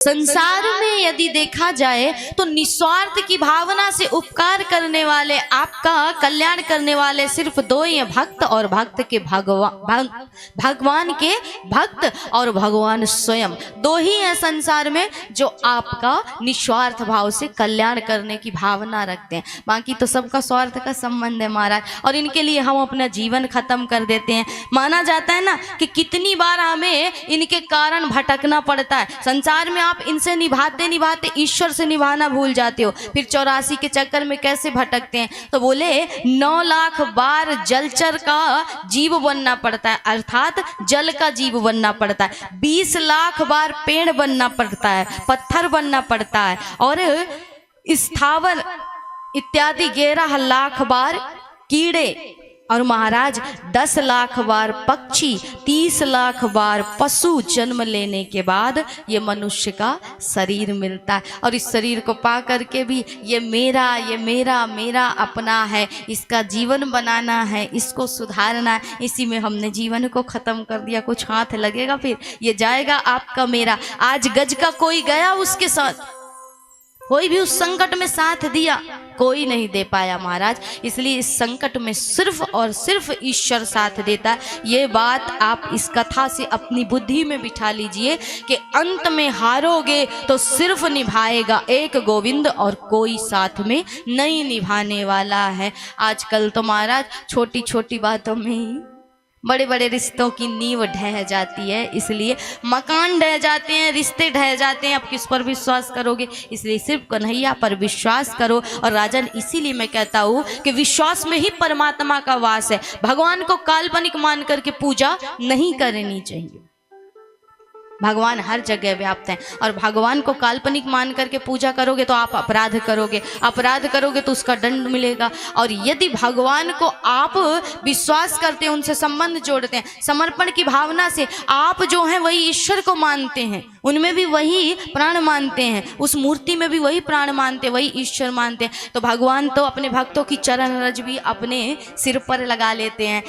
संसार में यदि देखा जाए तो निस्वार्थ की भावना से उपकार करने वाले, आपका कल्याण करने वाले सिर्फ दो ही हैं, भक्त और भक्त के भगवान के भक्त और भगवान स्वयं। दो ही हैं संसार में जो आपका निस्वार्थ भाव से कल्याण करने की भावना रखते हैं। बाकी तो सबका स्वार्थ का संबंध है महाराज, और इनके लिए हम अपना जीवन खत्म कर देते हैं। माना जाता है ना कि कितनी बार हमें इनके कारण भटकना पड़ता है। संसार में आप इनसे निभाते निभाते ईश्वर से निभाना भूल जाते हो, फिर 84 के चक्कर में कैसे भटकते हैं। तो बोले 9 लाख बार जलचर का जीव बनना पड़ता है, अर्थात जल का जीव बनना पड़ता है। 20 लाख बार पेड़ बनना पड़ता है, पत्थर बनना पड़ता है, और स्थावर इत्यादि 11 लाख बार कीड़े, और महाराज 10 लाख बार पक्षी, 30 लाख बार पशु जन्म लेने के बाद ये मनुष्य का शरीर मिलता है। और इस शरीर को पा करके भी ये मेरा मेरा अपना है, इसका जीवन बनाना है, इसको सुधारना है। इसी में हमने जीवन को ख़त्म कर दिया। कुछ हाथ लगेगा फिर ये जाएगा आपका मेरा। आज गज का कोई गया उसके साथ, कोई भी उस संकट में साथ दिया, कोई नहीं दे पाया महाराज। इसलिए इस संकट में सिर्फ और सिर्फ ईश्वर साथ देता है। ये बात आप इस कथा से अपनी बुद्धि में बिठा लीजिए कि अंत में हारोगे तो सिर्फ निभाएगा एक गोविंद, और कोई साथ में नहीं निभाने वाला है। आजकल तो महाराज छोटी छोटी बातों में ही बड़े बड़े रिश्तों की नींव ढह जाती है, इसलिए मकान ढह जाते हैं, रिश्ते ढह जाते हैं। अब किस पर विश्वास करोगे? इसलिए सिर्फ कन्हैया पर विश्वास करो। और राजन, इसीलिए मैं कहता हूँ कि विश्वास में ही परमात्मा का वास है। भगवान को काल्पनिक मान करके पूजा नहीं करनी चाहिए। भगवान हर जगह व्याप्त हैं, और भगवान को काल्पनिक मान करके पूजा करोगे तो आप अपराध करोगे, अपराध करोगे तो उसका दंड मिलेगा। और यदि भगवान को आप विश्वास करते हैं, उनसे संबंध जोड़ते हैं, समर्पण की भावना से आप जो हैं वही ईश्वर को मानते हैं, उनमें भी वही प्राण मानते हैं, उस मूर्ति में भी वही प्राण मानते हैं, वही ईश्वर मानते हैं, तो भगवान तो अपने भक्तों की चरण रज भी अपने सिर पर लगा लेते हैं।